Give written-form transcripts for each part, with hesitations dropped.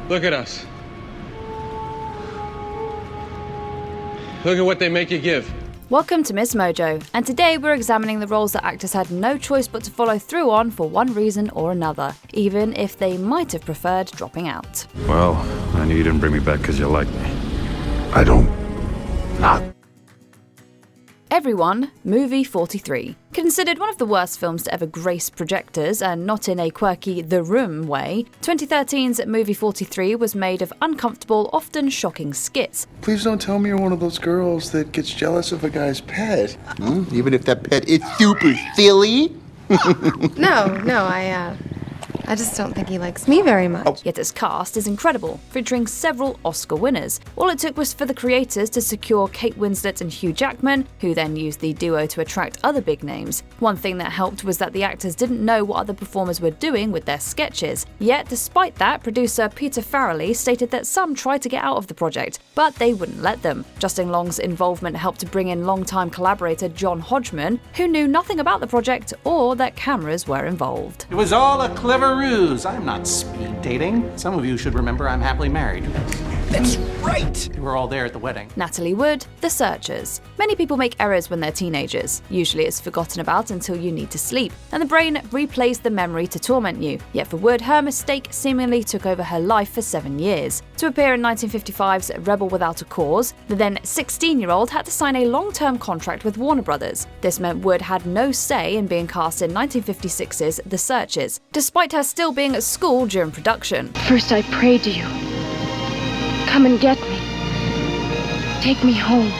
Look at us. Look at what they make you give. Welcome to MsMojo, and today we're examining the roles that actors had no choice but to follow through on for one reason or another, even if they might have preferred dropping out. Well, I knew you didn't bring me back because you like me. I don't. Not. Everyone, Movie 43. Considered one of the worst films to ever grace projectors, and not in a quirky The Room way, 2013's Movie 43 was made of uncomfortable, often shocking skits. Please don't tell me you're one of those girls that gets jealous of a guy's pet. Even if that pet is super silly? No, I just don't think he likes me very much. Yet its cast is incredible, featuring several Oscar winners. All it took was for the creators to secure Kate Winslet and Hugh Jackman, who then used the duo to attract other big names. One thing that helped was that the actors didn't know what other performers were doing with their sketches. Yet, despite that, producer Peter Farrelly stated that some tried to get out of the project, but they wouldn't let them. Justin Long's involvement helped to bring in longtime collaborator John Hodgman, who knew nothing about the project or that cameras were involved. It was all a clever ruse. I'm not speed dating. Some of you should remember I'm happily married. That's right! We were all there at the wedding. Natalie Wood, The Searchers. Many people make errors when they're teenagers. Usually it's forgotten about until you need to sleep, and the brain replays the memory to torment you. Yet for Wood, her mistake seemingly took over her life for 7 years. To appear in 1955's Rebel Without a Cause, the then 16-year-old had to sign a long-term contract with Warner Brothers. This meant Wood had no say in being cast in 1956's The Searchers, despite her still being at school during production. First I prayed to you. Come and get me. Take me home.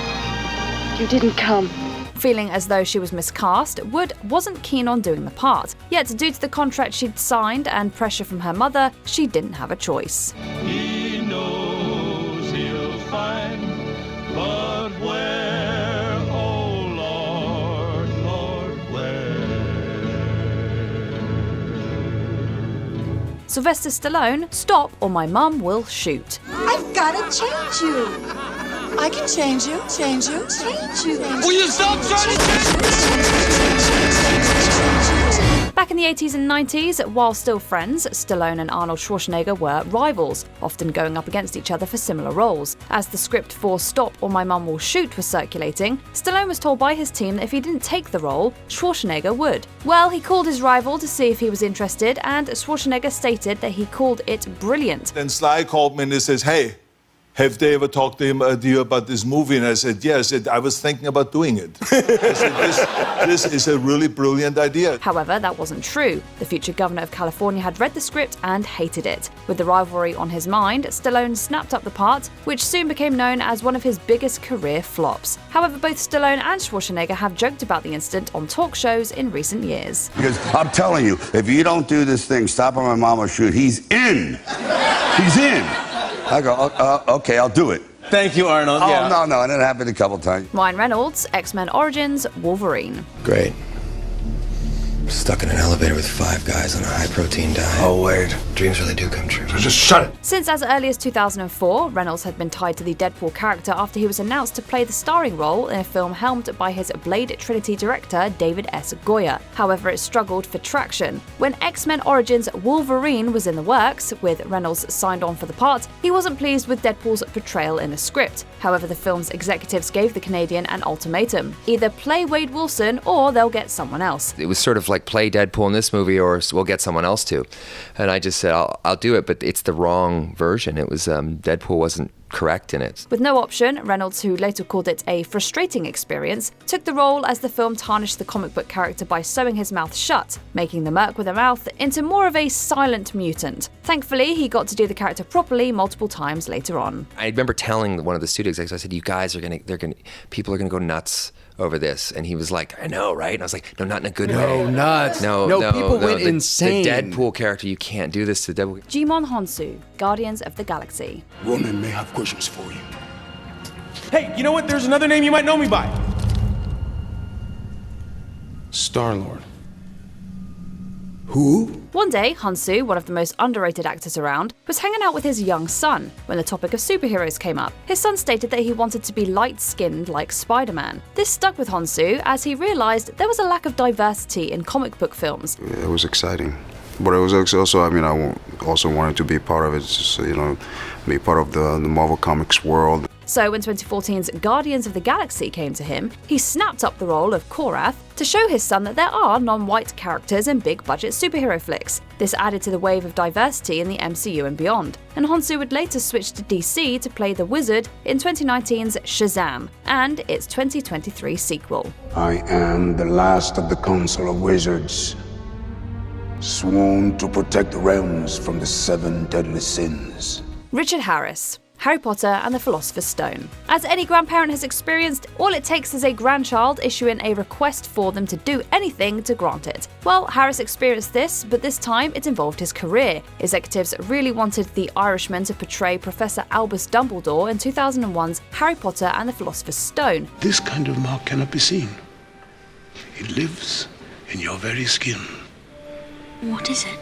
You didn't come. Feeling as though she was miscast, Wood wasn't keen on doing the part. Yet, due to the contract she'd signed and pressure from her mother, she didn't have a choice. He knows he'll find, but where, oh Lord, Lord, where? Sylvester Stallone, Stop or My Mum Will Shoot. I've gotta change you. I can change you, change you, change you. Will you stop trying to change me? Back in the 80s and 90s, while still friends, Stallone and Arnold Schwarzenegger were rivals, often going up against each other for similar roles. As the script for Stop or My Mum Will Shoot was circulating, Stallone was told by his team that if he didn't take the role, Schwarzenegger would. Well, he called his rival to see if he was interested, and Schwarzenegger stated that he called it brilliant. Then Sly called me and he says, "Hey, have they ever talked to you about this movie?" And I said, "Yeah." I said, "I was thinking about doing it." I said, this is a really brilliant idea. However, that wasn't true. The future governor of California had read the script and hated it. With the rivalry on his mind, Stallone snapped up the part, which soon became known as one of his biggest career flops. However, both Stallone and Schwarzenegger have joked about the incident on talk shows in recent years. Because I'm telling you, if you don't do this thing, Stop or My Mom Will Shoot, he's in. He's in. I go, okay, I'll do it. Thank you, Arnold. Oh, no, and it happened a couple times. Ryan Reynolds, X-Men Origins, Wolverine. Great. Stuck in an elevator with 5 guys on a high-protein diet. Oh, wait. Dreams really do come true. So just shut it. Since as early as 2004, Reynolds had been tied to the Deadpool character after he was announced to play the starring role in a film helmed by his Blade Trinity director David S. Goyer. However, it struggled for traction. When X-Men Origins Wolverine was in the works, with Reynolds signed on for the part, he wasn't pleased with Deadpool's portrayal in the script. However, the film's executives gave the Canadian an ultimatum: either play Wade Wilson or they'll get someone else. It was sort of like, play Deadpool in this movie or we'll get someone else to. And I just said, I'll do it, but it's the wrong version. It was, Deadpool wasn't correct in it. With no option, Reynolds, who later called it a frustrating experience, took the role as the film tarnished the comic book character by sewing his mouth shut, making the merc with a mouth into more of a silent mutant. Thankfully, he got to do the character properly multiple times later on. I remember telling one of the studio execs, I said, you guys are people are gonna go nuts over this. And he was like, I know, right? And I was like, no, not in a good way. No, nuts. No, people went insane. The Deadpool character, you can't do this to Deadpool. Djimon Hounsou, Guardians of the Galaxy. Ronan may have questions for you. Hey, you know what? There's another name you might know me by. Star-Lord. Who? One day, Hounsou, one of the most underrated actors around, was hanging out with his young son when the topic of superheroes came up. His son stated that he wanted to be light-skinned like Spider-Man. This stuck with Hounsou as he realized there was a lack of diversity in comic book films. Yeah, it was exciting. But it was also, I mean, also wanted to be part of it, just, you know, be part of the Marvel Comics world. So when 2014's Guardians of the Galaxy came to him, he snapped up the role of Korath to show his son that there are non-white characters in big-budget superhero flicks. This added to the wave of diversity in the MCU and beyond, and Hounsou would later switch to DC to play the Wizard in 2019's Shazam and its 2023 sequel. I am the last of the Council of Wizards, sworn to protect the realms from the 7 deadly sins. Richard Harris, Harry Potter and the Philosopher's Stone. As any grandparent has experienced, all it takes is a grandchild issuing a request for them to do anything to grant it. Well, Harris experienced this, but this time it involved his career. Executives really wanted the Irishman to portray Professor Albus Dumbledore in 2001's Harry Potter and the Philosopher's Stone. This kind of mark cannot be seen. It lives in your very skin. What is it?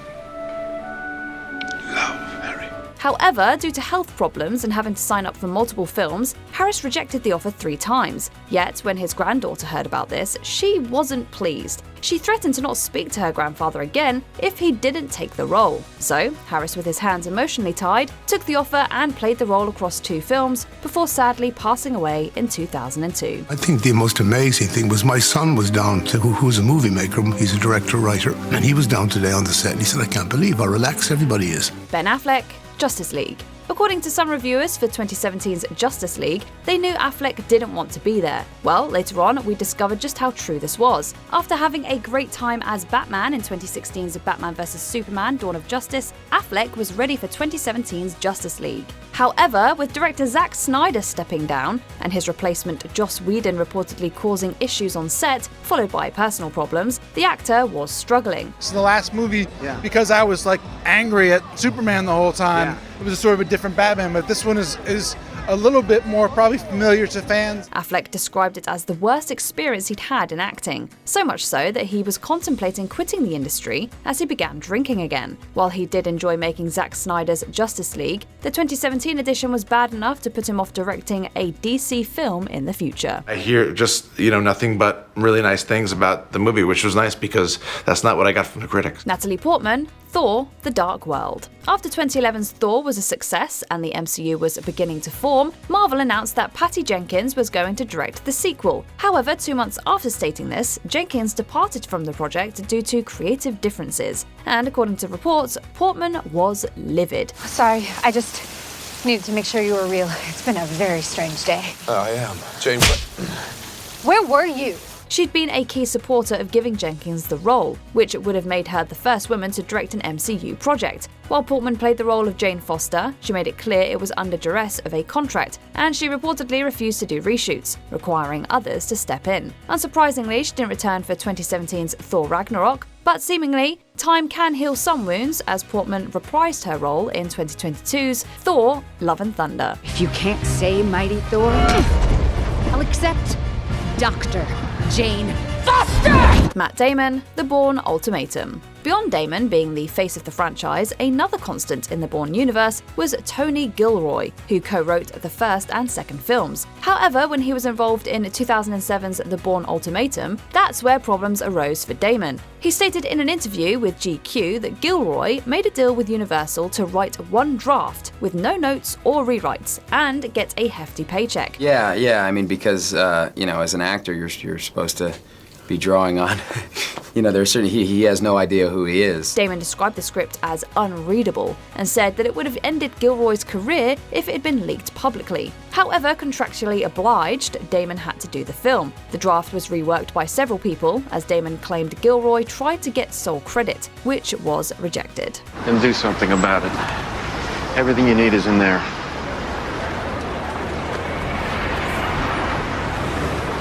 Love, Harry. However, due to health problems and having to sign up for multiple films, Harris rejected the offer 3 times. Yet, when his granddaughter heard about this, she wasn't pleased. She threatened to not speak to her grandfather again if he didn't take the role. So, Harris, with his hands emotionally tied, took the offer and played the role across 2 films before sadly passing away in 2002. I think the most amazing thing was my son was down, who's a movie maker, he's a director-writer, and he was down today on the set and he said, I can't believe how relaxed everybody is. Ben Affleck, Justice League. According to some reviewers for 2017's Justice League, they knew Affleck didn't want to be there. Well, later on, we discovered just how true this was. After having a great time as Batman in 2016's Batman vs Superman: Dawn of Justice, Affleck was ready for 2017's Justice League. However, with director Zack Snyder stepping down and his replacement Joss Whedon reportedly causing issues on set, followed by personal problems, the actor was struggling. This is the last movie because I was like angry at Superman the whole time. It was a sort of a different Batman, but this one is a little bit more probably familiar to fans. Affleck described it as the worst experience he'd had in acting, so much so that he was contemplating quitting the industry as he began drinking again. While he did enjoy making Zack Snyder's Justice League, the 2017 edition was bad enough to put him off directing a DC film in the future. I hear just, nothing but really nice things about the movie, which was nice because that's not what I got from the critics. Natalie Portman, Thor: The Dark World. After 2011's Thor was a success and the MCU was beginning to form, Marvel announced that Patty Jenkins was going to direct the sequel. However, 2 months after stating this, Jenkins departed from the project due to creative differences. And according to reports, Portman was livid. Sorry, I just needed to make sure you were real. It's been a very strange day. I am. Jane, Where were you? She'd been a key supporter of giving Jenkins the role, which would have made her the first woman to direct an MCU project. While Portman played the role of Jane Foster, she made it clear it was under duress of a contract, and she reportedly refused to do reshoots, requiring others to step in. Unsurprisingly, she didn't return for 2017's Thor Ragnarok, but seemingly, time can heal some wounds as Portman reprised her role in 2022's Thor: Love and Thunder. If you can't say Mighty Thor, I'll accept Dr. Jane Foster! Matt Damon, The Bourne Ultimatum. Beyond Damon being the face of the franchise, another constant in the Bourne universe was Tony Gilroy, who co-wrote the first and second films. However, when he was involved in 2007's The Bourne Ultimatum, that's where problems arose for Damon. He stated in an interview with GQ that Gilroy made a deal with Universal to write one draft with no notes or rewrites and get a hefty paycheck. Yeah, I mean, because, as an actor, you're supposed to be drawing on, there's certainly, he has no idea who he is. Damon described the script as unreadable and said that it would have ended Gilroy's career if it had been leaked publicly. However, contractually obliged, Damon had to do the film. The draft was reworked by several people, as Damon claimed Gilroy tried to get sole credit, which was rejected. Then do something about it. Everything you need is in there.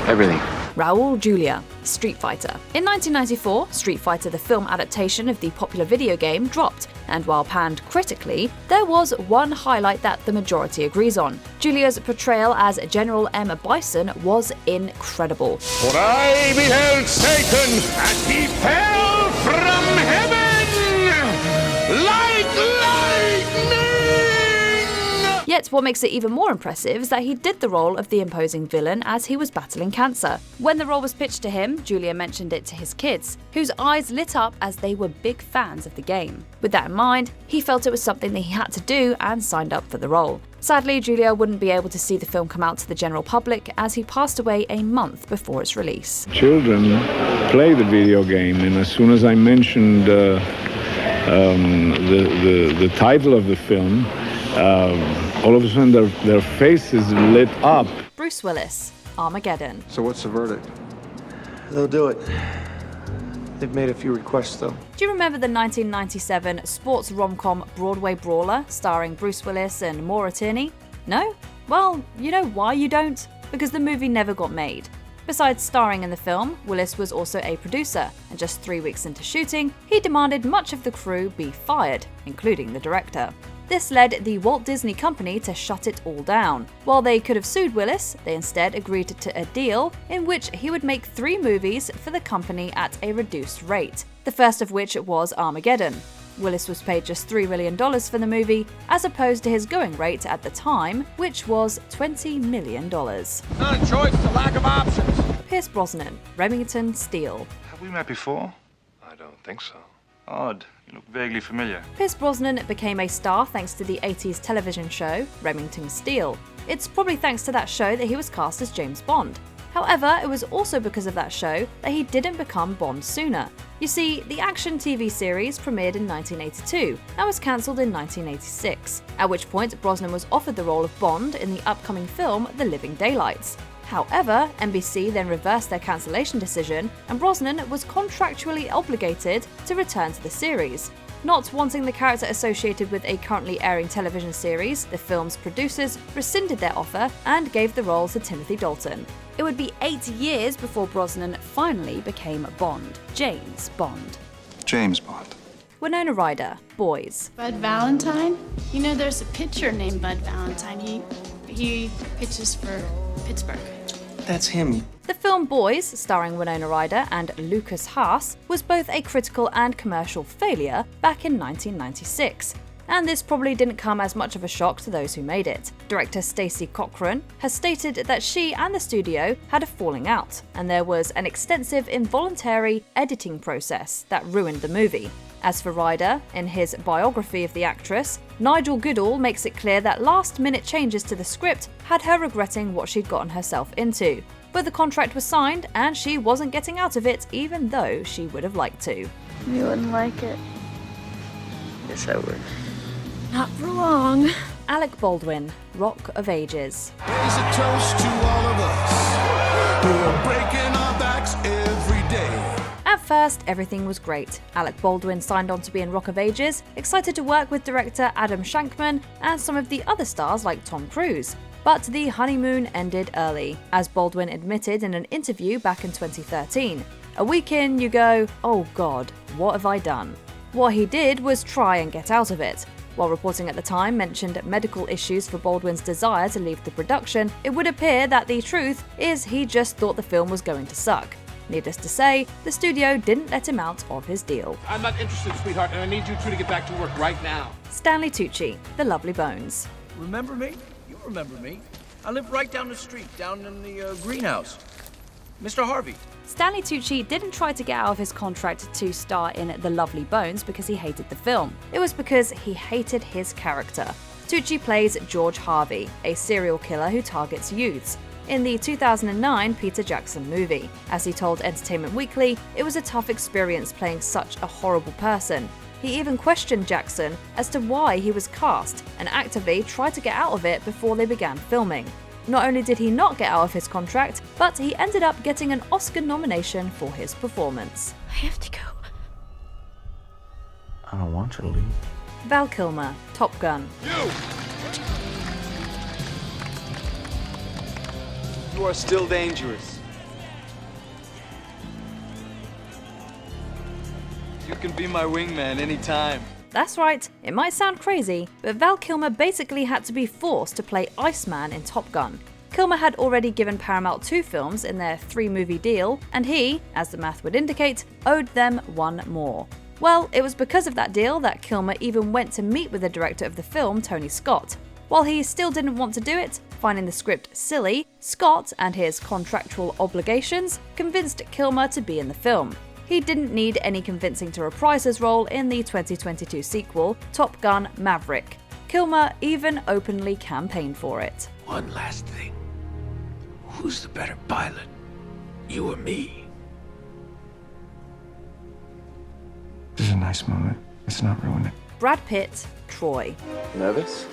Everything. Raul Julia, Street Fighter. In 1994, Street Fighter, the film adaptation of the popular video game, dropped, and while panned critically, there was one highlight that the majority agrees on. Julia's portrayal as General M. Bison was incredible. For I beheld Satan, and he fell from heaven like lightning! Yet what makes it even more impressive is that he did the role of the imposing villain as he was battling cancer. When the role was pitched to him, Julia mentioned it to his kids, whose eyes lit up as they were big fans of the game. With that in mind, he felt it was something that he had to do and signed up for the role. Sadly, Julia wouldn't be able to see the film come out to the general public as he passed away a month before its release. Children play the video game, and as soon as I mentioned the title of the film, all of a sudden their faces lit up. Bruce Willis, Armageddon. So what's the verdict? They'll do it. They've made a few requests, though. Do you remember the 1997 sports rom-com Broadway Brawler starring Bruce Willis and Maura Tierney? No? Well, you know why you don't? Because the movie never got made. Besides starring in the film, Willis was also a producer, and just 3 weeks into shooting, he demanded much of the crew be fired, including the director. This led the Walt Disney Company to shut it all down. While they could have sued Willis, they instead agreed to a deal in which he would make 3 movies for the company at a reduced rate, the first of which was Armageddon. Willis was paid just $3 million for the movie, as opposed to his going rate at the time, which was $20 million. Not a choice, it's a lack of options. Pierce Brosnan, Remington Steele. Have we met before? I don't think so. Odd. You look vaguely familiar. Pierce Brosnan became a star thanks to the 80s television show Remington Steele. It's probably thanks to that show that he was cast as James Bond. However, it was also because of that show that he didn't become Bond sooner. You see, the action TV series premiered in 1982 and was cancelled in 1986, at which point Brosnan was offered the role of Bond in the upcoming film The Living Daylights. However, NBC then reversed their cancellation decision, and Brosnan was contractually obligated to return to the series. Not wanting the character associated with a currently airing television series, the film's producers rescinded their offer and gave the role to Timothy Dalton. It would be 8 years before Brosnan finally became Bond, James Bond. James Bond. Winona Ryder, Boys. Bud Valentine? You know, there's a pitcher named Bud Valentine. He pitches for Pittsburgh. That's him. The film Boys, starring Winona Ryder and Lucas Haas, was both a critical and commercial failure back in 1996. And this probably didn't come as much of a shock to those who made it. Director Stacey Cochran has stated that she and the studio had a falling out, and there was an extensive involuntary editing process that ruined the movie. As for Ryder, in his biography of the actress, Nigel Goodall makes it clear that last-minute changes to the script had her regretting what she'd gotten herself into. But the contract was signed, and she wasn't getting out of it, even though she would have liked to. You wouldn't like it. Yes, I would. Not for long. Alec Baldwin, Rock of Ages. Here's a toast to all of us who are breaking our backs every day. At first, everything was great. Alec Baldwin signed on to be in Rock of Ages, excited to work with director Adam Shankman and some of the other stars like Tom Cruise. But the honeymoon ended early, as Baldwin admitted in an interview back in 2013. A week in, you go, oh god, what have I done? What he did was try and get out of it. While reporting at the time mentioned medical issues for Baldwin's desire to leave the production, it would appear that the truth is he just thought the film was going to suck. Needless to say, the studio didn't let him out of his deal. I'm not interested, sweetheart, and I need you two to get back to work right now. Stanley Tucci, The Lovely Bones. Remember me? You remember me. I live right down the street, down in the greenhouse. Mr. Harvey. Stanley Tucci didn't try to get out of his contract to star in The Lovely Bones because he hated the film. It was because he hated his character. Tucci plays George Harvey, a serial killer who targets youths, in the 2009 Peter Jackson movie. As he told Entertainment Weekly, it was a tough experience playing such a horrible person. He even questioned Jackson as to why he was cast and actively tried to get out of it before they began filming. Not only did he not get out of his contract, but he ended up getting an Oscar nomination for his performance. I have to go. I don't want you to leave. Val Kilmer, Top Gun. You are still dangerous. You can be my wingman anytime. That's right, it might sound crazy, but Val Kilmer basically had to be forced to play Iceman in Top Gun. Kilmer had already given Paramount 2 films in their 3-movie deal, and he, as the math would indicate, owed them 1 more. Well, it was because of that deal that Kilmer even went to meet with the director of the film, Tony Scott. While he still didn't want to do it, finding the script silly, Scott and his contractual obligations convinced Kilmer to be in the film. He didn't need any convincing to reprise his role in the 2022 sequel, Top Gun: Maverick. Kilmer even openly campaigned for it. One last thing. Who's the better pilot? You or me? This is a nice moment. Let's not ruin it. Brad Pitt, Troy. Nervous?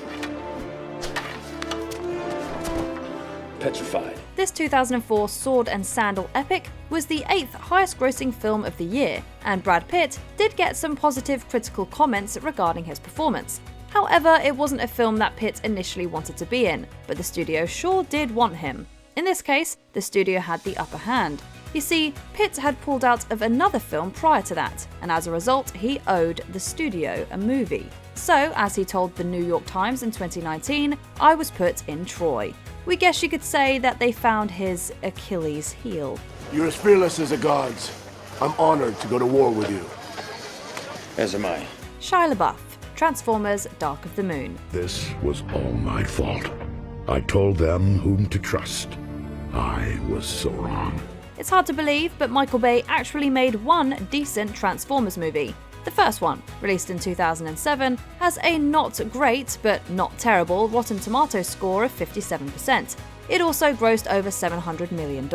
Petrified. This 2004 sword and sandal epic was the 8th highest grossing film of the year, and Brad Pitt did get some positive critical comments regarding his performance. However, it wasn't a film that Pitt initially wanted to be in, but the studio sure did want him. In this case, the studio had the upper hand. You see, Pitt had pulled out of another film prior to that, and as a result, he owed the studio a movie. So, as he told the New York Times in 2019, I was put in Troy. We guess you could say that they found his Achilles heel. You're as fearless as the gods. I'm honored to go to war with you. As am I. Shia LaBeouf, Transformers: Dark of the Moon. This was all my fault. I told them whom to trust. I was so wrong. It's hard to believe, but Michael Bay actually made one decent Transformers movie. The first one, released in 2007, has a not great but not terrible Rotten Tomatoes score of 57%. It also grossed over $700 million.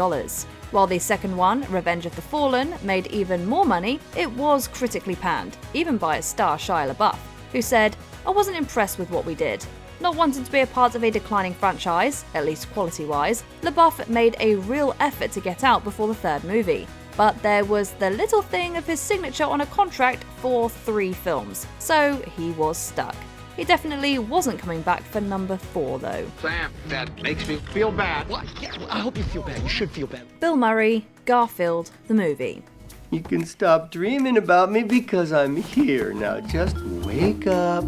While the second one, Revenge of the Fallen, made even more money, it was critically panned, even by its star Shia LaBeouf, who said, "I wasn't impressed with what we did." Not wanting to be a part of a declining franchise, at least quality-wise, LaBeouf made a real effort to get out before the third movie. But there was the little thing of his signature on a contract for 3 films, so he was stuck. He definitely wasn't coming back for number 4 though. Sam, that makes me feel bad. What? Yeah, I hope you feel bad. You should feel bad. Bill Murray, Garfield, the movie. You can stop dreaming about me because I'm here. Now just wake up.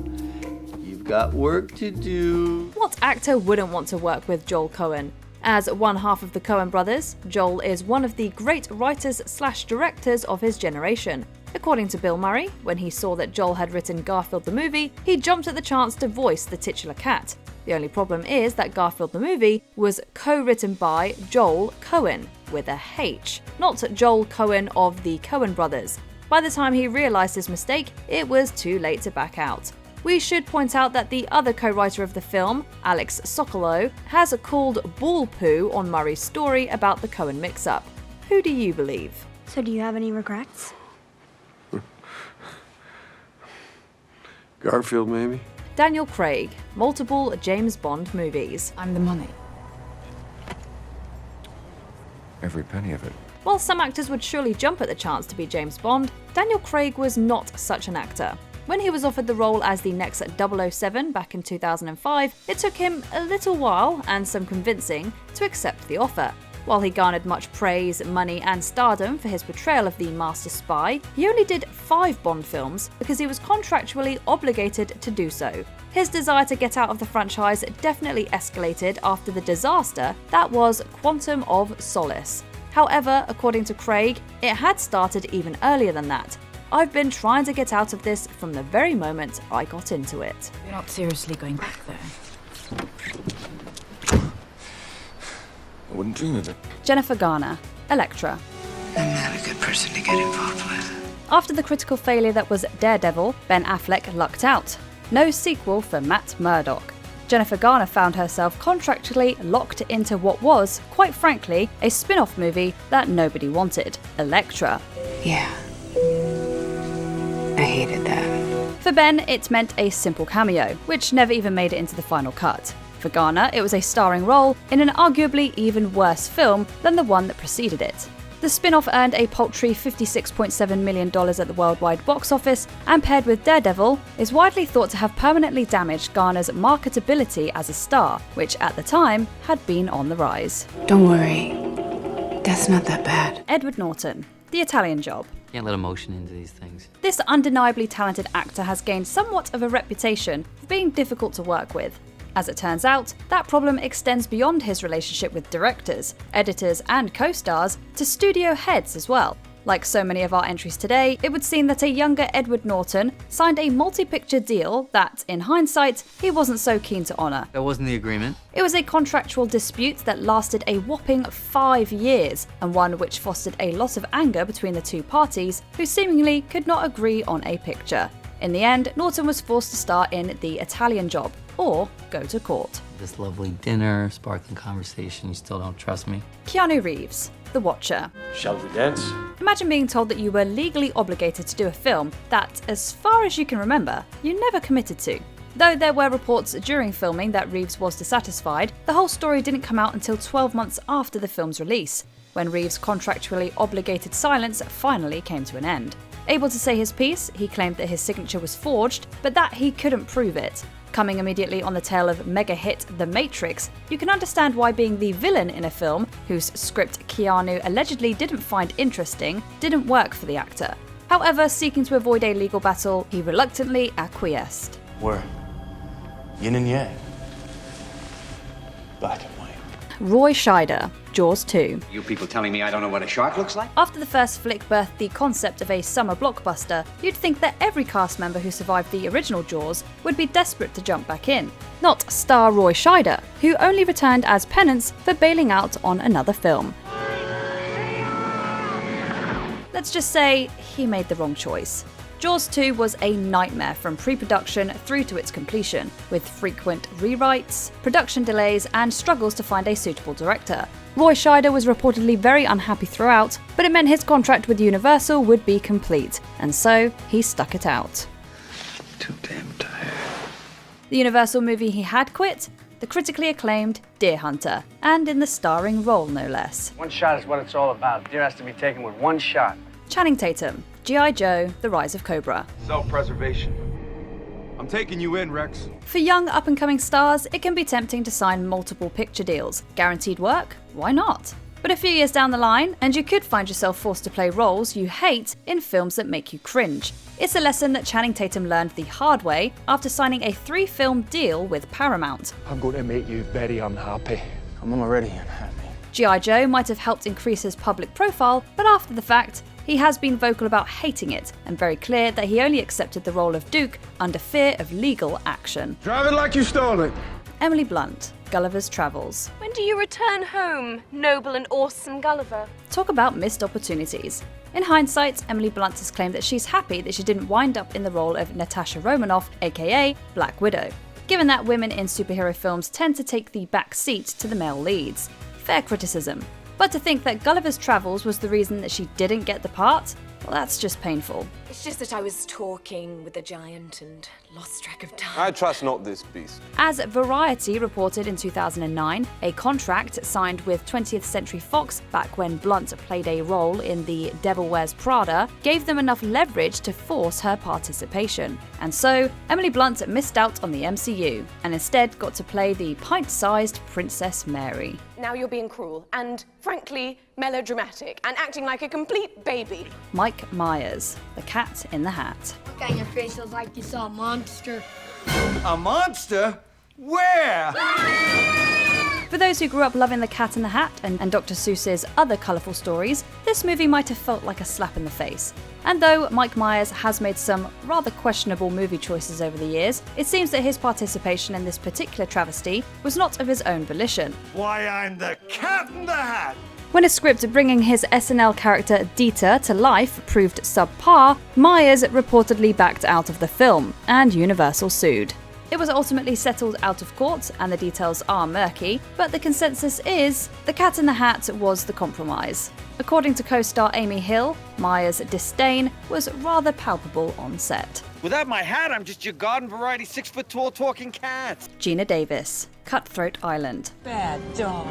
You've got work to do. What actor wouldn't want to work with Joel Coen? As one half of the Coen brothers, Joel is one of the great writers/directors of his generation. According to Bill Murray, when he saw that Joel had written Garfield the movie, he jumped at the chance to voice the titular cat. The only problem is that Garfield the movie was co-written by Joel Coen, with a H, not Joel Coen of the Coen brothers. By the time he realised his mistake, it was too late to back out. We should point out that the other co-writer of the film, Alex Sokolow, has called bull poo on Murray's story about the Coen mix-up. Who do you believe? So do you have any regrets? Garfield, maybe? Daniel Craig, multiple James Bond movies. I'm the money. Every penny of it. While some actors would surely jump at the chance to be James Bond, Daniel Craig was not such an actor. When he was offered the role as the next 007 back in 2005, it took him a little while and some convincing to accept the offer. While he garnered much praise, money and stardom for his portrayal of the master spy, he only did 5 Bond films because he was contractually obligated to do so. His desire to get out of the franchise definitely escalated after the disaster that was Quantum of Solace. However, according to Craig, it had started even earlier than that. "I've been trying to get out of this from the very moment I got into it." You're not seriously going back there. I wouldn't dream of it. Jennifer Garner, Elektra. I'm not a good person to get involved with. After the critical failure that was Daredevil, Ben Affleck lucked out. No sequel for Matt Murdock. Jennifer Garner found herself contractually locked into what was, quite frankly, a spin-off movie that nobody wanted, Elektra. Yeah. I hated that. For Ben, it meant a simple cameo, which never even made it into the final cut. For Garner, it was a starring role in an arguably even worse film than the one that preceded it. The spin-off earned a paltry $56.7 million at the worldwide box office, and paired with Daredevil, is widely thought to have permanently damaged Garner's marketability as a star, which at the time had been on the rise. Don't worry. That's not that bad. Edward Norton, The Italian Job. Can't let emotion into these things. This undeniably talented actor has gained somewhat of a reputation for being difficult to work with. As it turns out, that problem extends beyond his relationship with directors, editors, and co-stars to studio heads as well. Like so many of our entries today, it would seem that a younger Edward Norton signed a multi-picture deal that, in hindsight, he wasn't so keen to honour. That wasn't the agreement. It was a contractual dispute that lasted a whopping 5 years, and one which fostered a lot of anger between the two parties, who seemingly could not agree on a picture. In the end, Norton was forced to star in The Italian Job, or go to court. This lovely dinner, sparkling conversation, you still don't trust me? Keanu Reeves, The Watcher. Shall we dance? Imagine being told that you were legally obligated to do a film that, as far as you can remember, you never committed to. Though there were reports during filming that Reeves was dissatisfied, the whole story didn't come out until 12 months after the film's release, when Reeves' contractually obligated silence finally came to an end. Able to say his piece, he claimed that his signature was forged, but that he couldn't prove it. Coming immediately on the tail of mega hit The Matrix, you can understand why being the villain in a film, whose script Keanu allegedly didn't find interesting, didn't work for the actor. However, seeking to avoid a legal battle, he reluctantly acquiesced. We're yin and yang. Black and white. Roy Scheider, Jaws 2. You people telling me I don't know what a shark looks like? After the first flick birthed the concept of a summer blockbuster, you'd think that every cast member who survived the original Jaws would be desperate to jump back in. Not star Roy Scheider, who only returned as penance for bailing out on another film. Let's just say he made the wrong choice. Jaws 2 was a nightmare from pre-production through to its completion, with frequent rewrites, production delays, and struggles to find a suitable director. Roy Scheider was reportedly very unhappy throughout, but it meant his contract with Universal would be complete, and so he stuck it out. Too damn tired. The Universal movie he had quit? The critically acclaimed Deer Hunter, and in the starring role no less. One shot is what it's all about. Deer has to be taken with one shot. Channing Tatum, G.I. Joe, The Rise of Cobra. Self-preservation. I'm taking you in, Rex. For young up-and-coming stars, it can be tempting to sign multiple picture deals. Guaranteed work? Why not? But a few years down the line, and you could find yourself forced to play roles you hate in films that make you cringe. It's a lesson that Channing Tatum learned the hard way after signing a 3-film deal with Paramount. I'm going to make you very unhappy. I'm already unhappy. G.I. Joe might have helped increase his public profile, but after the fact, he has been vocal about hating it, and very clear that he only accepted the role of Duke under fear of legal action. Drive it like you stole it. Emily Blunt, Gulliver's Travels. When do you return home, noble and awesome Gulliver? Talk about missed opportunities. In hindsight, Emily Blunt has claimed that she's happy that she didn't wind up in the role of Natasha Romanoff, aka Black Widow, given that women in superhero films tend to take the back seat to the male leads. Fair criticism. But to think that Gulliver's Travels was the reason that she didn't get the part, well, that's just painful. It's just that I was talking with the giant and lost track of time. I trust not this beast. As Variety reported in 2009, a contract signed with 20th Century Fox back when Blunt played a role in The Devil Wears Prada gave them enough leverage to force her participation. And so, Emily Blunt missed out on the MCU, and instead got to play the pint-sized Princess Mary. Now you're being cruel and, frankly, melodramatic and acting like a complete baby. Mike Myers, The Cat in the Hat. Look on your face, looks like you saw a monster. A monster? Where? For those who grew up loving The Cat in the Hat and Dr. Seuss's other colourful stories, this movie might have felt like a slap in the face. And though Mike Myers has made some rather questionable movie choices over the years, it seems that his participation in this particular travesty was not of his own volition. Why, I'm the Cat in the Hat! When a script bringing his SNL character Dieter to life proved subpar, Myers reportedly backed out of the film, and Universal sued. It was ultimately settled out of court, and the details are murky, but the consensus is The Cat in the Hat was the compromise. According to co-star Amy Hill, Myers' disdain was rather palpable on set. Without my hat, I'm just your garden variety 6-foot-tall talking cat. Geena Davis, Cutthroat Island. Bad dog.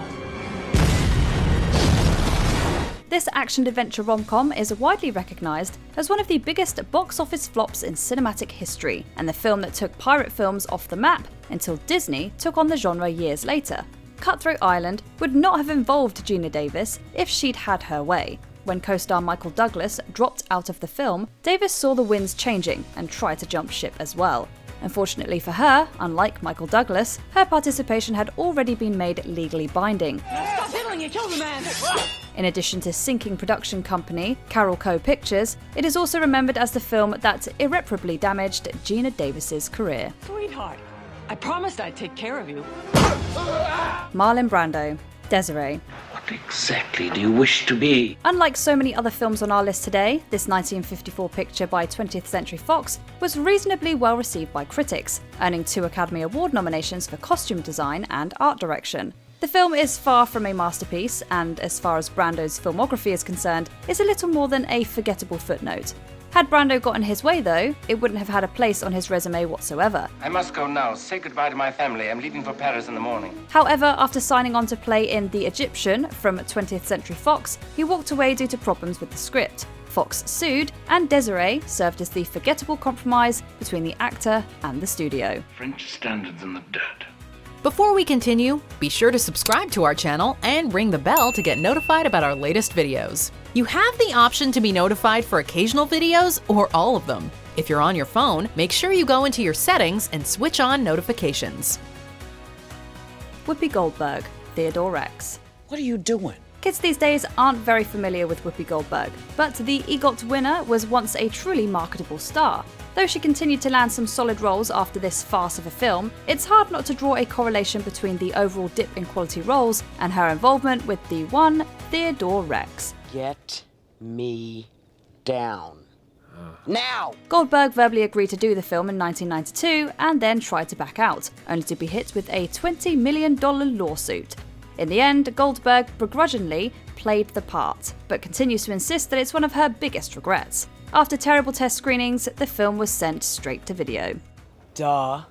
This action-adventure rom-com is widely recognised as one of the biggest box office flops in cinematic history, and the film that took pirate films off the map until Disney took on the genre years later. Cutthroat Island would not have involved Geena Davis if she'd had her way. When co-star Michael Douglas dropped out of the film, Davis saw the winds changing and tried to jump ship as well. Unfortunately for her, unlike Michael Douglas, her participation had already been made legally binding. Stop hitting on you! Kill the man! In addition to sinking production company Carol Co. Pictures, it is also remembered as the film that irreparably damaged Geena Davis's career. Sweetheart, I promised I'd take care of you. Marlon Brando, Desiree. What exactly do you wish to be? Unlike so many other films on our list today, this 1954 picture by 20th Century Fox was reasonably well received by critics, earning 2 Academy Award nominations for costume design and art direction. The film is far from a masterpiece, and as far as Brando's filmography is concerned, is a little more than a forgettable footnote. Had Brando gotten his way though, it wouldn't have had a place on his resume whatsoever. I must go now. Say goodbye to my family. I'm leaving for Paris in the morning. However, after signing on to play in The Egyptian from 20th Century Fox, he walked away due to problems with the script. Fox sued, and Desiree served as the forgettable compromise between the actor and the studio. French standards in the dirt. Before we continue, be sure to subscribe to our channel and ring the bell to get notified about our latest videos. You have the option to be notified for occasional videos or all of them. If you're on your phone, make sure you go into your settings and switch on notifications. Whoopi Goldberg, Theodore Rex. What are you doing? Kids these days aren't very familiar with Whoopi Goldberg, but the EGOT winner was once a truly marketable star. Though she continued to land some solid roles after this farce of a film, it's hard not to draw a correlation between the overall dip in quality roles and her involvement with the one Theodore Rex. Get me down. Now! Goldberg verbally agreed to do the film in 1992 and then tried to back out, only to be hit with a $20 million lawsuit. In the end, Goldberg begrudgingly played the part, but continues to insist that it's one of her biggest regrets. After terrible test screenings, the film was sent straight to video. Duh.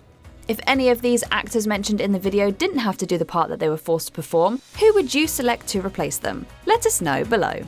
If any of these actors mentioned in the video didn't have to do the part that they were forced to perform, who would you select to replace them? Let us know below.